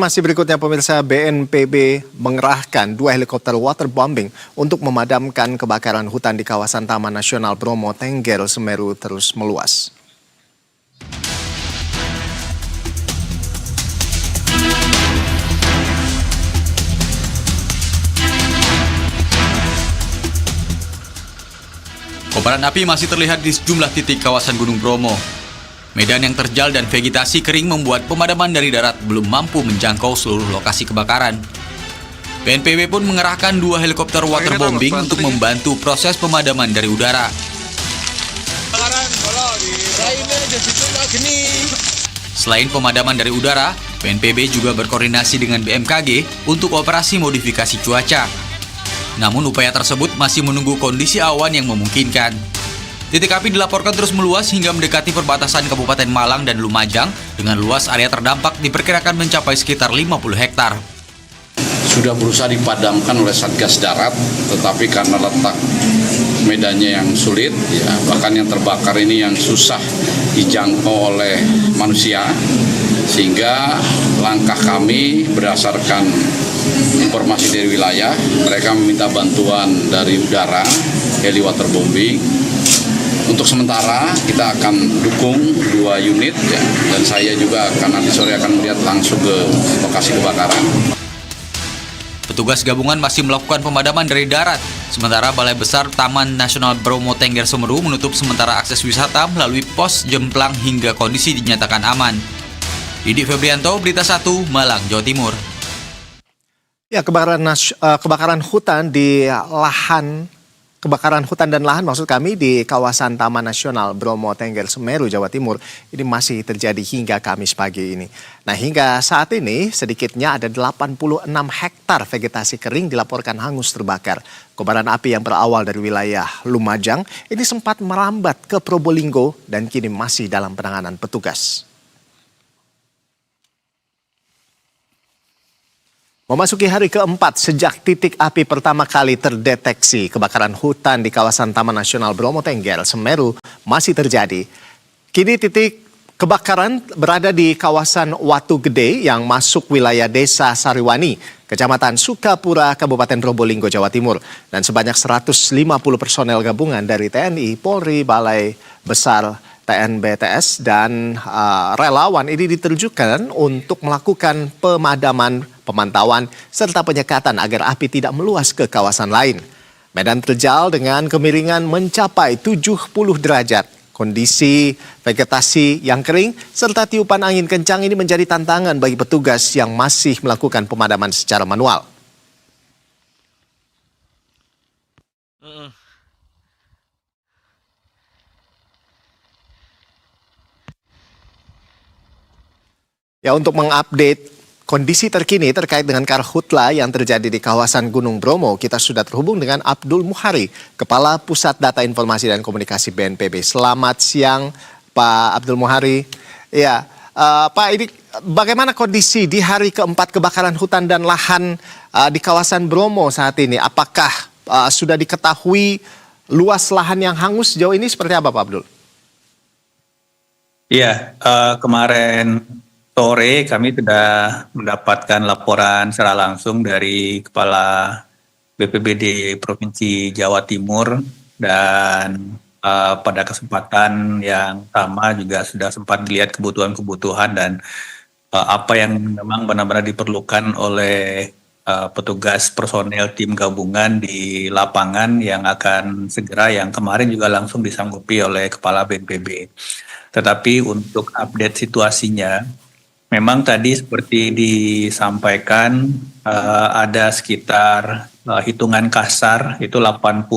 Masih berikutnya pemirsa, BNPB mengerahkan 2 helikopter waterbombing untuk memadamkan kebakaran hutan di kawasan Taman Nasional Bromo Tengger Semeru terus meluas. Kobaran api masih terlihat di sejumlah titik kawasan Gunung Bromo. Medan yang terjal dan vegetasi kering membuat pemadaman dari darat belum mampu menjangkau seluruh lokasi kebakaran. BNPB pun mengerahkan 2 helikopter waterbombing untuk membantu proses pemadaman dari udara. Selain pemadaman dari udara, BNPB juga berkoordinasi dengan BMKG untuk operasi modifikasi cuaca. Namun upaya tersebut masih menunggu kondisi awan yang memungkinkan. Titik api dilaporkan terus meluas hingga mendekati perbatasan Kabupaten Malang dan Lumajang dengan luas area terdampak diperkirakan mencapai sekitar 50 hektar. Sudah berusaha dipadamkan oleh Satgas Darat, tetapi karena letak medannya yang sulit, ya, bahkan yang terbakar ini yang susah dijangkau oleh manusia, sehingga langkah kami berdasarkan informasi dari wilayah, mereka meminta bantuan dari udara, heli waterbombing. Untuk sementara kita akan dukung 2 unit, ya, dan saya juga akan nanti sore akan melihat langsung ke lokasi kebakaran. Petugas gabungan masih melakukan pemadaman dari darat, sementara Balai Besar Taman Nasional Bromo Tengger Semeru menutup sementara akses wisata melalui pos jemplang hingga kondisi dinyatakan aman. Didi Febrianto, Berita 1, Malang, Jawa Timur. Ya, kebakaran hutan dan lahan maksud kami di kawasan Taman Nasional Bromo Tengger Semeru, Jawa Timur ini masih terjadi hingga Kamis pagi ini. Nah, hingga saat ini sedikitnya ada 86 hektar vegetasi kering dilaporkan hangus terbakar. Kobaran api yang berawal dari wilayah Lumajang ini sempat merambat ke Probolinggo dan kini masih dalam penanganan petugas. Memasuki hari keempat sejak titik api pertama kali terdeteksi, kebakaran hutan di kawasan Taman Nasional Bromo Tengger Semeru masih terjadi. Kini titik kebakaran berada di kawasan Watu Gede yang masuk wilayah Desa Sariwani, Kecamatan Sukapura, Kabupaten Probolinggo, Jawa Timur. Dan sebanyak 150 personel gabungan dari TNI, Polri, Balai Besar TNBTS, dan relawan ini diterjunkan untuk melakukan pemantauan serta penyekatan agar api tidak meluas ke kawasan lain. Medan terjal dengan kemiringan mencapai 70 derajat. Kondisi vegetasi yang kering serta tiupan angin kencang ini menjadi tantangan bagi petugas yang masih melakukan pemadaman secara manual. Ya, untuk mengupdate kondisi terkini terkait dengan karhutla yang terjadi di kawasan Gunung Bromo, kita sudah terhubung dengan Abdul Muhari, Kepala Pusat Data Informasi dan Komunikasi BNPB. Selamat siang, Pak Abdul Muhari. Ya, Pak, ini bagaimana kondisi di hari keempat kebakaran hutan dan lahan di kawasan Bromo saat ini? Apakah sudah diketahui luas lahan yang hangus sejauh ini seperti apa, Pak Abdul? Iya, kemarin sore kami sudah mendapatkan laporan secara langsung dari Kepala BPBD Provinsi Jawa Timur, dan pada kesempatan yang sama juga sudah sempat dilihat kebutuhan-kebutuhan dan apa yang memang benar-benar diperlukan oleh petugas personel tim gabungan di lapangan yang akan segera, yang kemarin juga langsung disanggupi oleh Kepala BNPB. Tetapi untuk update situasinya, memang tadi seperti disampaikan ada sekitar hitungan kasar itu 80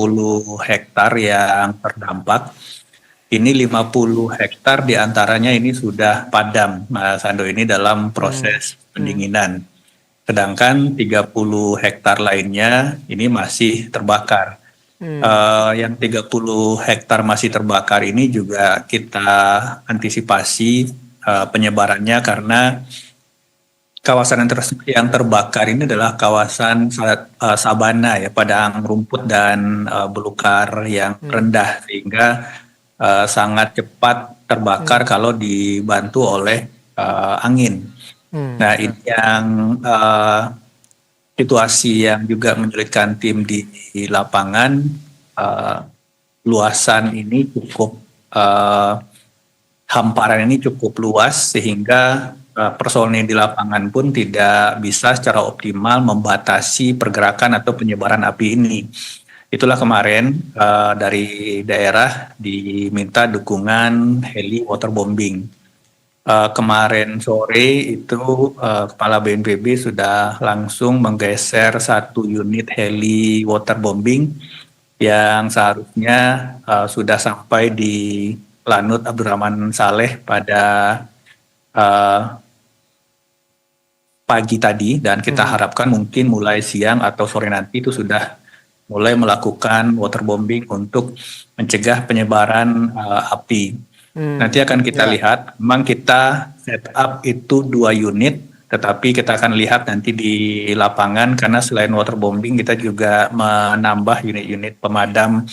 hektar yang terdampak. Ini 50 hektar diantaranya ini sudah padam, Mas Ando, ini dalam proses pendinginan. Sedangkan 30 hektar lainnya ini masih terbakar. Yang 30 hektar masih terbakar ini juga kita antisipasi penyebarannya, karena kawasan yang terbakar ini adalah kawasan sabana, ya, padang rumput dan belukar yang rendah, sehingga sangat cepat terbakar kalau dibantu oleh angin. Nah, ini yang situasi yang juga menyulitkan tim di lapangan. Luasan ini cukup hamparan ini cukup luas sehingga personil di lapangan pun tidak bisa secara optimal membatasi pergerakan atau penyebaran api ini. Itulah kemarin dari daerah diminta dukungan heli waterbombing. Kemarin sore itu Kepala BNPB sudah langsung menggeser 1 unit heli waterbombing yang seharusnya sudah sampai di Lanut Abdurrahman Saleh pada pagi tadi, dan kita harapkan mungkin mulai siang atau sore nanti itu sudah mulai melakukan waterbombing untuk mencegah penyebaran api. Nanti akan kita lihat, memang kita setup itu 2 unit, tetapi kita akan lihat nanti di lapangan karena selain waterbombing kita juga menambah unit-unit pemadam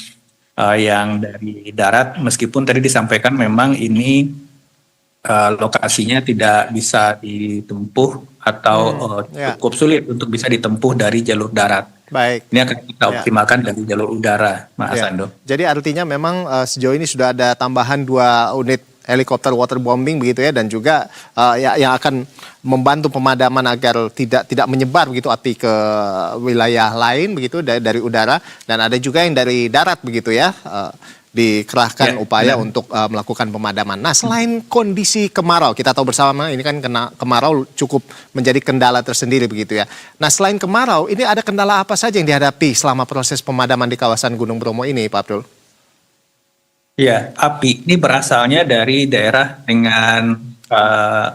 yang dari darat, meskipun tadi disampaikan memang ini lokasinya tidak bisa ditempuh atau cukup sulit untuk bisa ditempuh dari jalur darat. Baik. Ini akan kita optimalkan dari jalur udara, Mas Ando. Jadi artinya memang sejauh ini sudah ada tambahan 2 unit helikopter waterbombing begitu ya, dan juga yang akan membantu pemadaman agar tidak menyebar begitu api ke wilayah lain begitu dari udara, dan ada juga yang dari darat begitu ya. Dikerahkan upaya untuk melakukan pemadaman. Nah, selain kondisi kemarau, kita tahu bersama ini kan kemarau cukup menjadi kendala tersendiri begitu ya. Nah, selain kemarau, ini ada kendala apa saja yang dihadapi selama proses pemadaman di kawasan Gunung Bromo ini, Pak Abdul? Ya, api ini berasalnya dari daerah dengan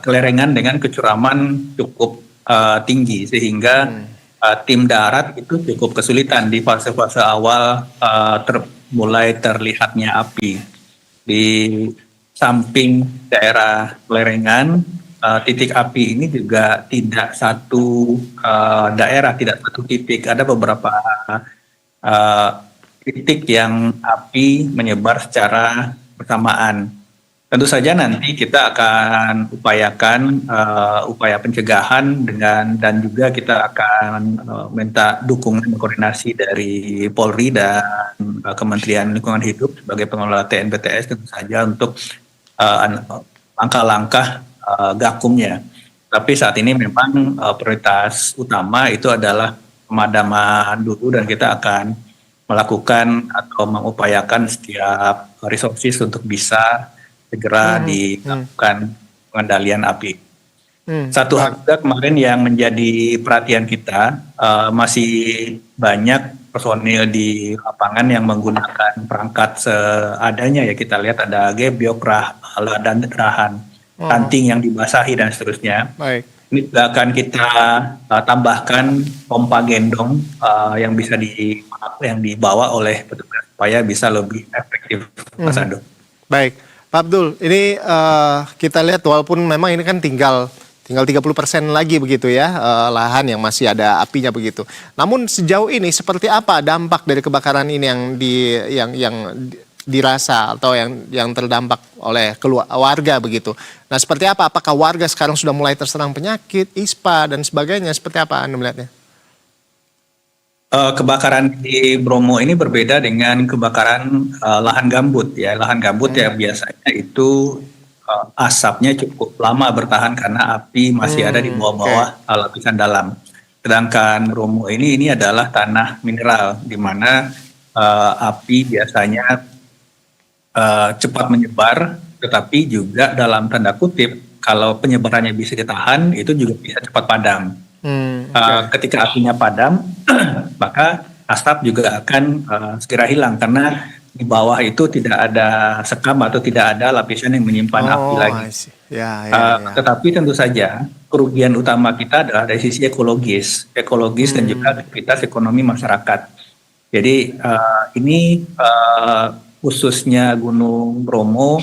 kelerengan dengan kecuraman cukup tinggi, sehingga tim darat itu cukup kesulitan di fase-fase awal mulai terlihatnya api. Di samping daerah lereng, titik api ini juga tidak satu daerah, tidak satu titik. Ada beberapa titik yang api menyebar secara bersamaan. Tentu saja nanti kita akan upayakan upaya pencegahan dan juga kita akan minta dukungan koordinasi dari Polri dan Kementerian Lingkungan Hidup sebagai pengelola TNBTS tentu saja untuk langkah-langkah gakumnya. Tapi saat ini memang prioritas utama itu adalah pemadaman dulu, dan kita akan melakukan atau mengupayakan setiap resources untuk bisa segera dilakukan pengendalian api. Satu hal juga kemarin yang menjadi perhatian kita, masih banyak personil di lapangan yang menggunakan perangkat seadanya ya. Kita lihat ada gebyok, dan rahan, ranting yang dibasahi dan seterusnya. Baik. Ini juga akan kita tambahkan pompa gendong yang bisa yang dibawa oleh petugas supaya bisa lebih efektif, Mas Ando. Baik. Pak Abdul, ini kita lihat walaupun memang ini kan tinggal 30% lagi begitu ya lahan yang masih ada apinya begitu. Namun sejauh ini seperti apa dampak dari kebakaran ini yang dirasa atau yang terdampak oleh warga begitu. Nah, seperti apa? Apakah warga sekarang sudah mulai terserang penyakit, ISPA dan sebagainya? Seperti apa Anda melihatnya? Kebakaran di Bromo ini berbeda dengan kebakaran lahan gambut ya. Lahan gambut ya biasanya itu asapnya cukup lama bertahan karena api masih ada di bawah-bawah lapisan dalam. Sedangkan Bromo ini adalah tanah mineral di mana api biasanya cepat menyebar, tetapi juga dalam tanda kutip kalau penyebarannya bisa ditahan itu juga bisa cepat padam. Ketika apinya padam, maka asap juga akan segera hilang karena di bawah itu tidak ada sekam atau tidak ada lapisan yang menyimpan api lagi. Tetapi tentu saja kerugian utama kita adalah dari sisi ekologis dan juga aktivitas ekonomi masyarakat. Jadi ini khususnya Gunung Bromo,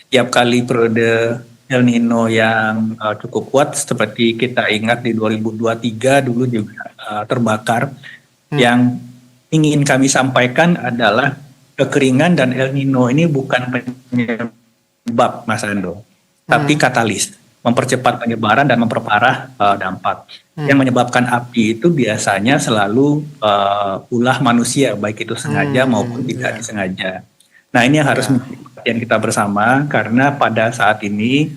setiap kali periode El Nino yang cukup kuat seperti kita ingat di 2023 dulu juga terbakar. Yang ingin kami sampaikan adalah kekeringan dan El Nino ini bukan penyebab, Mas Ando, tapi katalis. mempercepat penyebaran dan memperparah dampak. Yang menyebabkan api itu biasanya selalu ulah manusia, baik itu sengaja maupun tidak disengaja. Nah, ini yang harus menjadi perhatian kita bersama, karena pada saat ini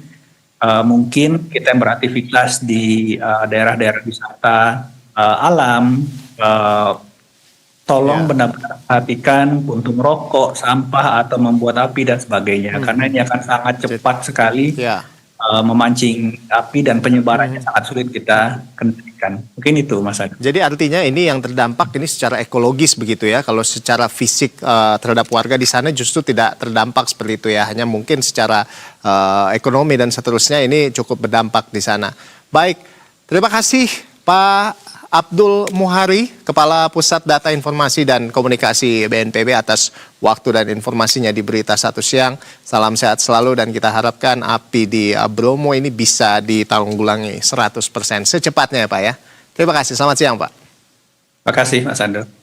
mungkin kita yang beraktivitas di daerah-daerah wisata alam, tolong benar-benar perhatikan untuk merokok, sampah, atau membuat api dan sebagainya, karena ini akan sangat cepat sekali memancing api dan penyebarannya sangat sulit kita kendalikan. Mungkin itu, Mas Adi. Jadi artinya ini yang terdampak ini secara ekologis begitu ya. Kalau secara fisik terhadap warga di sana justru tidak terdampak seperti itu ya. Hanya mungkin secara ekonomi dan seterusnya ini cukup berdampak di sana. Baik, terima kasih Pak Abdul Muhari, Kepala Pusat Data Informasi dan Komunikasi BNPB atas waktu dan informasinya di Berita Satu Siang. Salam sehat selalu dan kita harapkan api di Bromo ini bisa ditanggulangi 100% secepatnya ya Pak ya. Terima kasih, selamat siang Pak. Terima kasih Mas Ando.